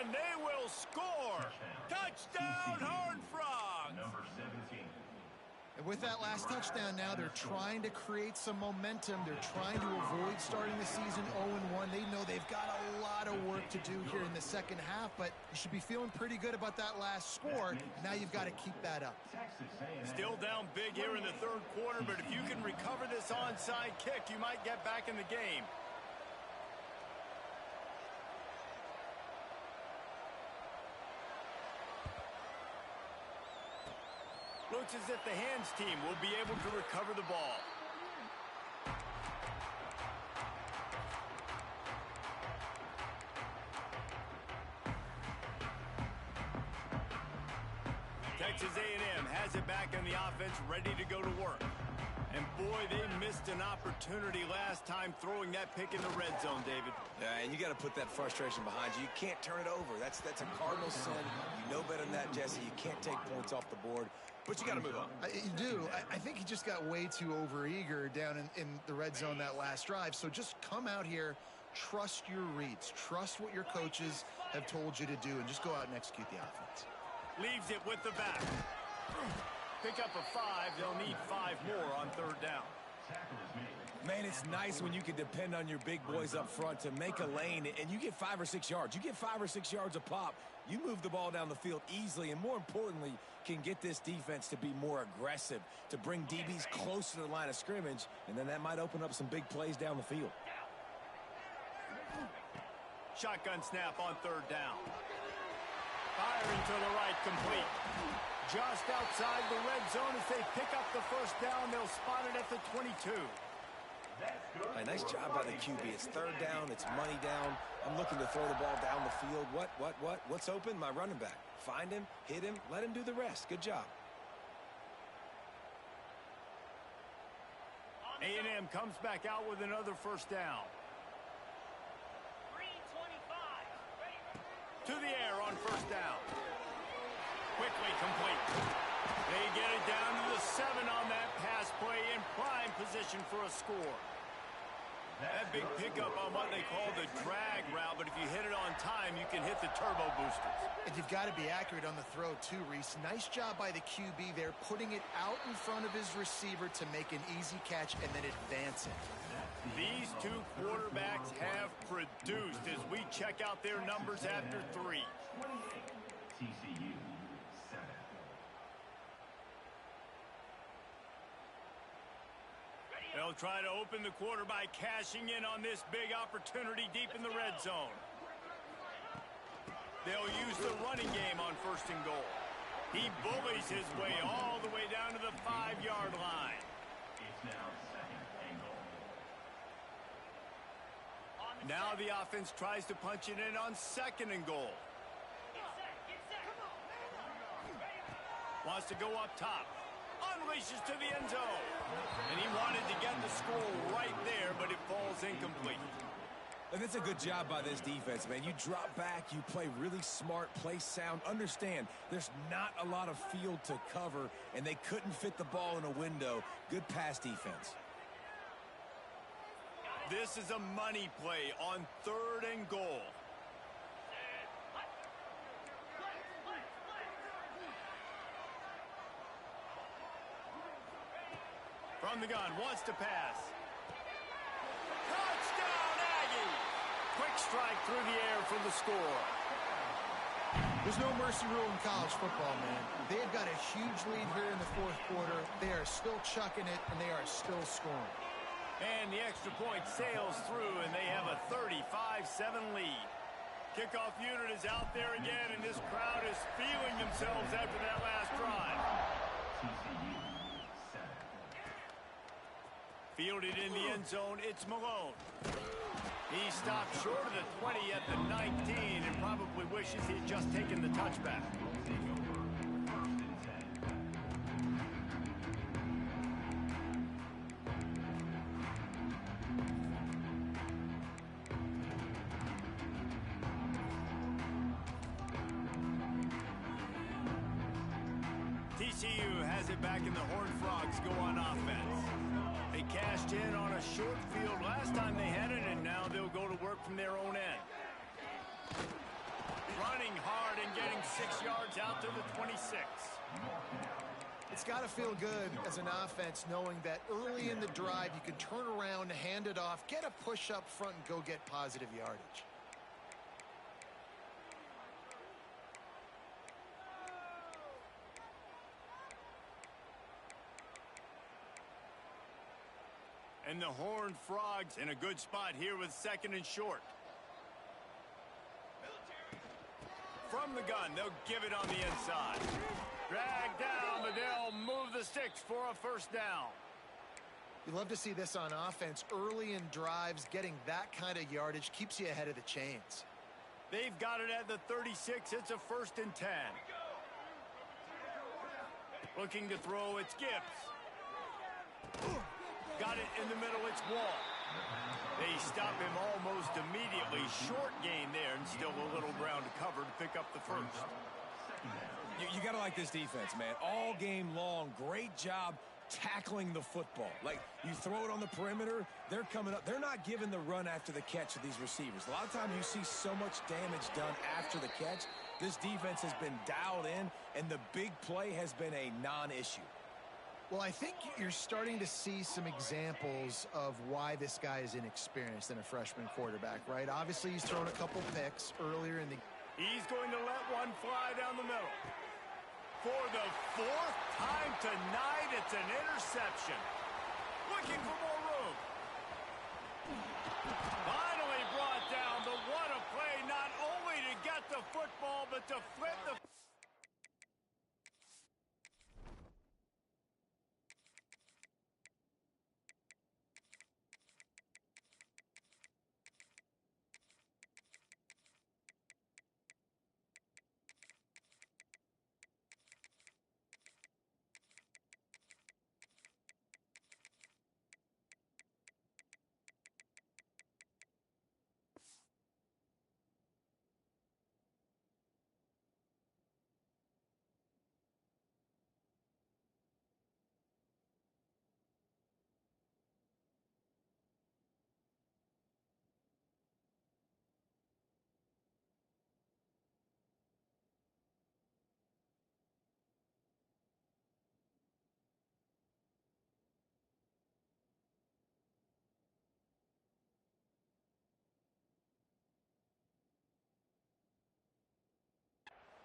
[SPEAKER 1] And they will score. Touchdown, Horned Frogs!
[SPEAKER 4] Number 17.
[SPEAKER 2] And with that last touchdown now, they're trying to create some momentum. They're trying to avoid starting the season 0-1. They know they've got a lot of work to do here in the 2nd half, but you should be feeling pretty good about that last score. Now you've got to keep that up.
[SPEAKER 4] Texas A&M.
[SPEAKER 1] Still down big here in the 3rd quarter, but if you can recover this onside kick, you might get back in the game. Looks as if the hands team will be able to recover the ball. Texas A&M has it back in the offense, ready to go to work. And boy, they missed an opportunity last time throwing that pick in the red zone, David.
[SPEAKER 3] Yeah, and you got to put that frustration behind you. You can't turn it over. That's a cardinal sin. You know better than that, Jesse. You can't take points off the board, but you got to move on.
[SPEAKER 2] You do. I think he just got way too overeager down in the red zone that last drive. So just come out here, trust your reads, trust what your coaches have told you to do, and just go out and execute the offense.
[SPEAKER 1] Leaves it with the back. Pick up a 5. They'll need 5 more on 3rd down.
[SPEAKER 3] Man, it's nice when you can depend on your big boys up front to make a lane, and you get 5 or 6 yards. You get 5 or 6 yards a pop. You move the ball down the field easily, and more importantly, can get this defense to be more aggressive, to bring DBs close to the line of scrimmage, and then that might open up some big plays down the field.
[SPEAKER 1] Shotgun snap on 3rd down. Firing to the right, complete. Just outside the red zone as they pick up the first down. They'll spot it at the 22.
[SPEAKER 3] A nice job by the QB. It's 3rd down. It's money down. I'm looking to throw the ball down the field. What's open? My running back. Find him, hit him, let him do the rest. Good job.
[SPEAKER 1] A&M comes back out with another first down. To the air on first down. Quickly complete. They get it down to the 7 on that pass play in prime position for a score. That big pickup on what they call the drag route, but if you hit it on time, you can hit the turbo boosters.
[SPEAKER 2] And you've got to be accurate on the throw too, Reese. Nice job by the QB there, putting it out in front of his receiver to make an easy catch and then advance it.
[SPEAKER 1] These two quarterbacks have produced as we check out their numbers after 3.
[SPEAKER 4] TCU 7.
[SPEAKER 1] They'll try to open the quarter by cashing in on this big opportunity deep in the red zone. They'll use the running game on first and goal. He bullies his way all the way down to the 5-yard line.
[SPEAKER 4] It's now 2nd and goal.
[SPEAKER 1] Now the offense tries to punch it in on 2nd and goal. Wants to go up top. Unleashes to the end zone. And he wanted to get the score right there, but it falls incomplete.
[SPEAKER 3] And it's a good job by this defense, man. You drop back, you play really smart, play sound. Understand, there's not a lot of field to cover, and they couldn't fit the ball in a window. Good pass defense.
[SPEAKER 1] This is a money play on 3rd and goal. From the gun, wants to pass. Touchdown, Aggie! Quick strike through the air for the score.
[SPEAKER 2] There's no mercy rule in college football, man. They've got a huge lead here in the 4th quarter. They are still chucking it, and they are still scoring.
[SPEAKER 1] And the extra point sails through, and they have a 35-7 lead. Kickoff unit is out there again, and this crowd is feeling themselves after that last drive.
[SPEAKER 4] TCU 7.
[SPEAKER 1] Fielded in the end zone, it's Malone. He stopped short of the 20 at the 19 and probably wishes he'd just taken the touchback. TCU has it back, and the Horned Frogs go on offense. They cashed in on a short field last time they had it, and now they'll go to work from their own end. Running hard and getting 6 yards out to the 26.
[SPEAKER 2] It's got to feel good as an offense knowing that early in the drive you can turn around, hand it off, get a push up front, and go get positive yardage.
[SPEAKER 1] And the Horned Frogs in a good spot here with 2nd and short. From the gun, they'll give it on the inside. Drag down, but they'll move the sticks for a first down.
[SPEAKER 2] You love to see this on offense. Early in drives, getting that kind of yardage keeps you ahead of the chains.
[SPEAKER 1] They've got it at the 36. It's a 1st and 10. Looking to throw, it's Gibbs. Got it in the middle, it's Wall. They stop him almost immediately. Short gain there, and still a little ground to cover to pick up the first.
[SPEAKER 3] You got to like this defense, man. All game long, great job tackling the football. Like, you throw it on the perimeter, they're coming up. They're not giving the run after the catch to these receivers. A lot of times you see so much damage done after the catch. This defense has been dialed in, and the big play has been a non-issue.
[SPEAKER 2] Well, I think you're starting to see some examples of why this guy is inexperienced in a freshman quarterback, right? Obviously, he's thrown a couple picks earlier in the...
[SPEAKER 1] He's going to let one fly down the middle. For the 4th time tonight, it's an interception. Looking for more room. Finally brought down, but what a play, not only to get the football, but to flip the...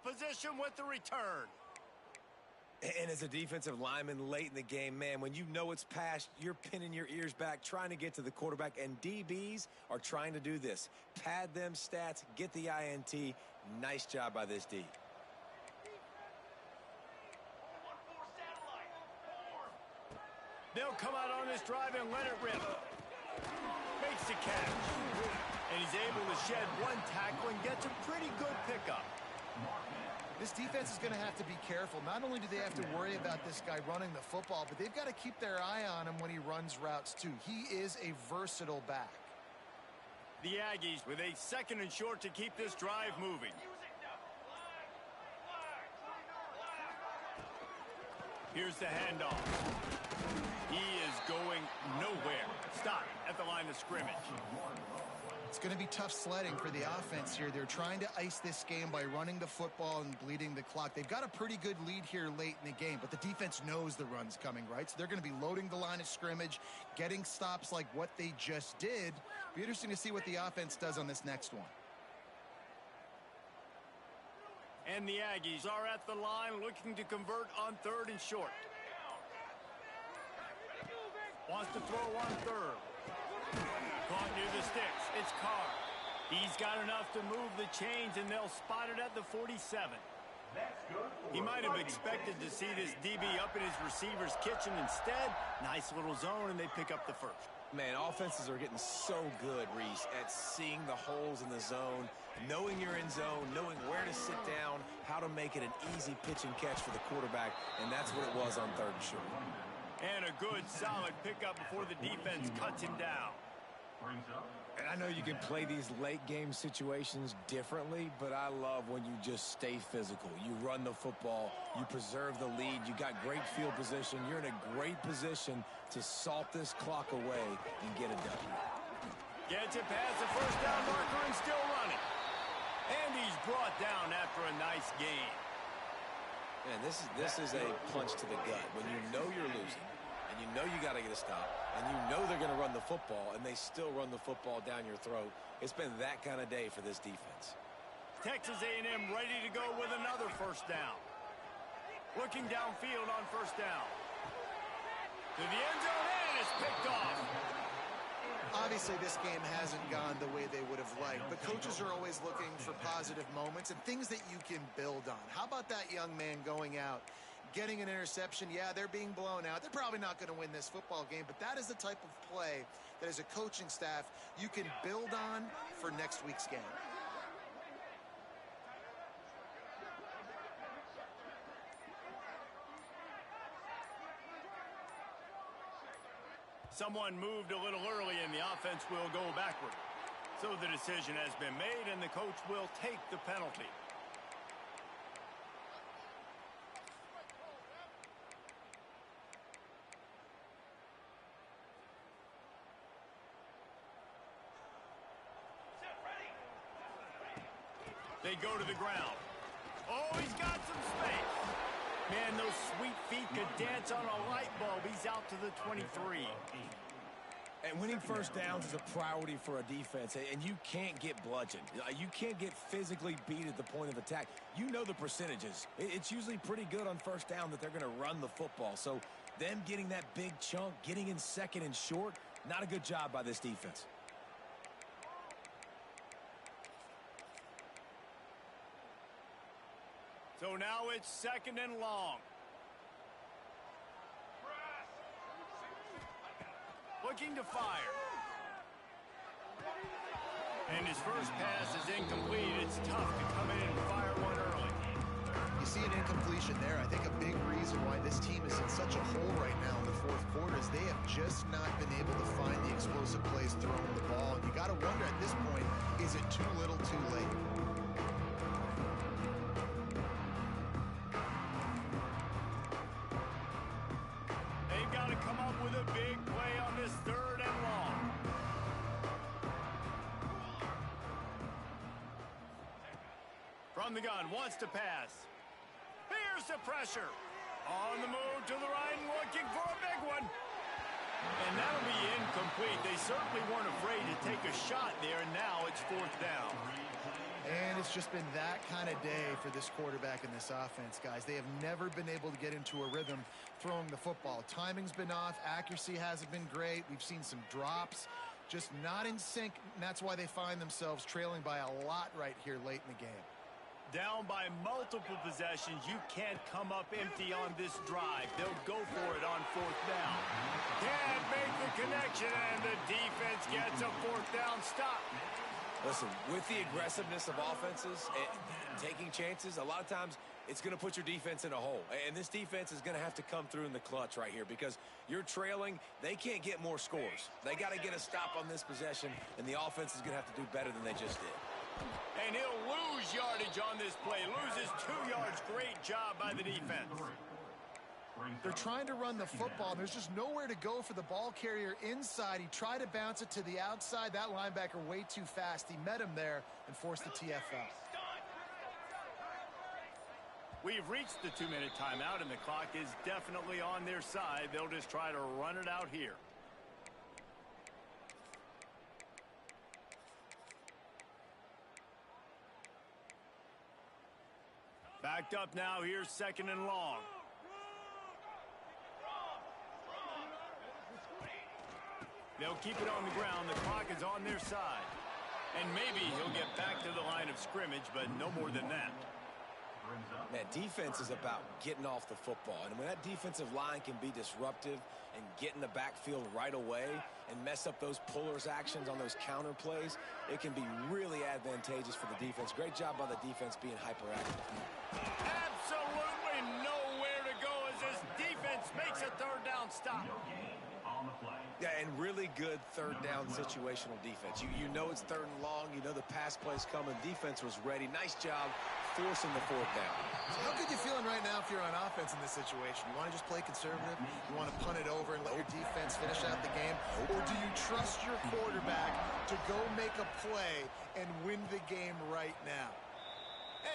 [SPEAKER 1] position with the return.
[SPEAKER 3] And as a defensive lineman late in the game, man, when you know it's past, you're pinning your ears back, trying to get to the quarterback, and DBs are trying to do this. Pad them stats, get the INT. Nice job by this D.
[SPEAKER 1] They'll come out on this drive and let it rip. Makes the catch. And he's able to shed one tackle and gets a pretty good pickup.
[SPEAKER 2] This defense is going to have to be careful. Not only do they have to worry about this guy running the football, but they've got to keep their eye on him when he runs routes too. He is a versatile back.
[SPEAKER 1] The Aggies with a 2nd and short to keep this drive moving. Here's the handoff. He is going nowhere. Stop at the line of scrimmage.
[SPEAKER 2] It's going to be tough sledding for the offense here. They're trying to ice this game by running the football and bleeding the clock. They've got a pretty good lead here late in the game, but the defense knows the run's coming, right? So they're going to be loading the line of scrimmage, getting stops like what they just did. Be interesting to see what the offense does on this next one.
[SPEAKER 1] And the Aggies are at the line looking to convert on 3rd and short. Wants to throw on 3rd. Caught near the sticks. It's Carr. He's got enough to move the chains, and they'll spot it at the 47. He might have expected to see this DB up in his receiver's kitchen. Instead, nice little zone, and they pick up the 1st.
[SPEAKER 3] Man, offenses are getting so good, Reese, at seeing the holes in the zone, knowing you're in zone, knowing where to sit down, how to make it an easy pitch and catch for the quarterback, and that's what it was on 3rd and short.
[SPEAKER 1] And a good, solid pickup before the defense cuts him down.
[SPEAKER 3] And I know you can play these late game situations differently, but I love when you just stay physical. You run the football, you preserve the lead, you got great field position, you're in a great position to salt this clock away and get a W.
[SPEAKER 1] Gets it past the 1st down marker and still running. And he's brought down after a nice gain.
[SPEAKER 3] Man, this is a punch to the gut. When you know you're losing, and you know you got to get a stop, and you know they're going to run the football, and they still run the football down your throat. It's been that kind of day for this defense.
[SPEAKER 1] Texas A&M ready to go with another 1st down. Looking downfield on 1st down. To the end zone, and it's picked off.
[SPEAKER 2] Obviously, this game hasn't gone the way they would have liked, but coaches are always looking for positive moments and things that you can build on. How about that young man going out, getting an interception? Yeah, they're being blown out. They're probably not going to win this football game, but that is the type of play that as a coaching staff you can build on for next week's game.
[SPEAKER 1] Someone moved a little early, and the offense will go backward. So the decision has been made, and the coach will take the penalty. They go to the ground. Oh, he's got some space. Man, those sweet feet could dance on a light bulb. He's out to the 23.
[SPEAKER 3] And winning 1st downs is a priority for a defense, and you can't get bludgeoned. You can't get physically beat at the point of attack. You know the percentages. It's usually pretty good on 1st down that they're going to run the football. So them getting that big chunk, getting in 2nd and short, not a good job by this defense.
[SPEAKER 1] So now it's 2nd and long. Looking to fire. And his first pass is incomplete. It's tough to come in and fire one early.
[SPEAKER 2] You see an incompletion there. I think a big reason why this team is in such a hole right now in the 4th quarter is they have just not been able to find the explosive plays throwing the ball. And you got to wonder at this point, is it too little too late?
[SPEAKER 1] With a big play on this 3rd and long. From the gun, wants to pass. Here's the pressure. On the move to the right, looking for a big one. And that'll be incomplete. They certainly weren't afraid to take a shot there, and now it's 4th down.
[SPEAKER 2] And it's just been that kind of day for this quarterback and this offense, guys. They have never been able to get into a rhythm throwing the football. Timing's been off. Accuracy hasn't been great. We've seen some drops. Just not in sync, and that's why they find themselves trailing by a lot right here late in the game.
[SPEAKER 1] Down by multiple possessions, you can't come up empty on this drive. They'll go for it on fourth down. Can't make the connection, and the defense gets a fourth down stop.
[SPEAKER 3] Listen, with the aggressiveness of offenses and taking chances, a lot of times it's going to put your defense in a hole. And this defense is going to have to come through in the clutch right here because you're trailing. They can't get more scores. They got to get a stop on this possession, and the offense is going to have to do better than they just did.
[SPEAKER 1] And he'll lose yardage on this play. Loses 2 yards. Great job by the defense.
[SPEAKER 2] They're trying to run the football. There's just nowhere to go for the ball carrier inside. He tried to bounce it to the outside. That linebacker way too fast. He met him there and forced the TFL.
[SPEAKER 1] We've reached the 2-minute timeout, and the clock is definitely on their side. They'll just try to run it out here. Backed up now. Here's 2nd and long. They'll keep it on the ground. The clock is on their side. And maybe he'll get back to the line of scrimmage, but no more than that.
[SPEAKER 3] Man, defense is about getting off the football. And when that defensive line can be disruptive and get in the backfield right away and mess up those pullers actions on those counter plays, it can be really advantageous for the defense. Great job by the defense being hyperactive.
[SPEAKER 1] Absolutely nowhere to go as this defense makes a 3rd down stop.
[SPEAKER 3] Yeah, and really good 3rd down situational defense. You know it's 3rd and long. You know the pass play's coming. Defense was ready. Nice job forcing the 4th down.
[SPEAKER 2] So how good you feeling right now if you're on offense in this situation? You want to just play conservative? You want to punt it over and let your defense finish out the game? Or do you trust your quarterback to go make a play and win the game right now?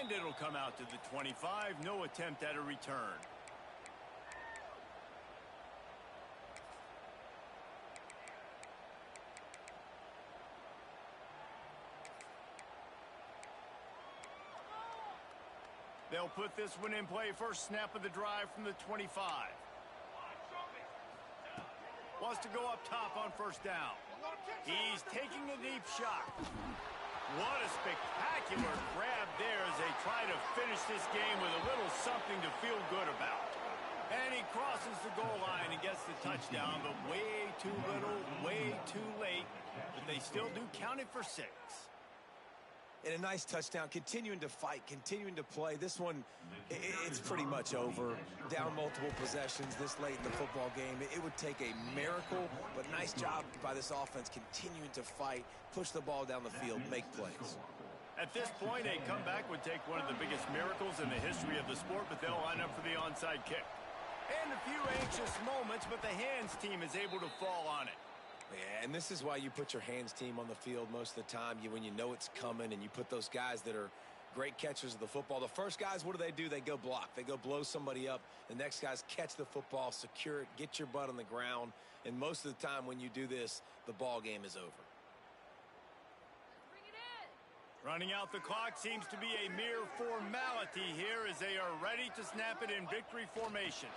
[SPEAKER 1] And it'll come out to the 25. No attempt at a return. They'll put this one in play. First snap of the drive from the 25. Wants to go up top on 1st down. He's taking a deep shot. What a spectacular grab there as they try to finish this game with a little something to feel good about. And he crosses the goal line and gets the touchdown, but way too little, way too late. But they still do count it for 6.
[SPEAKER 3] And a nice touchdown, continuing to fight, continuing to play. This one, it's pretty much over. Down multiple possessions this late in the football game. It would take a miracle, but nice job by this offense continuing to fight, push the ball down the field, make plays.
[SPEAKER 1] At this point, a comeback would take one of the biggest miracles in the history of the sport, but they'll line up for the onside kick. And a few anxious moments, but the hands team is able to fall on it.
[SPEAKER 3] Yeah, and this is why you put your hands team on the field most of the time. When you know it's coming and you put those guys that are great catchers of the football. The first guys, what do? They go block. They go blow somebody up. The next guys catch the football, secure it, get your butt on the ground. And most of the time when you do this, the ball game is over.
[SPEAKER 1] Running out the clock seems to be a mere formality here as they are ready to snap it in victory formation.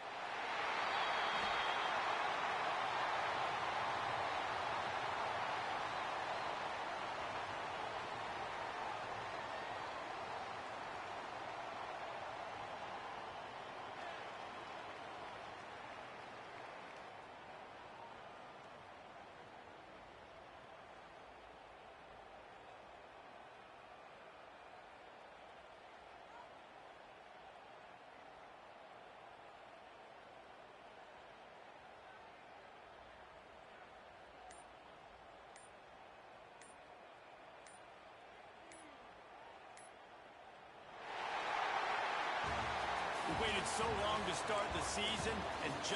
[SPEAKER 1] We waited so long to start the season, and just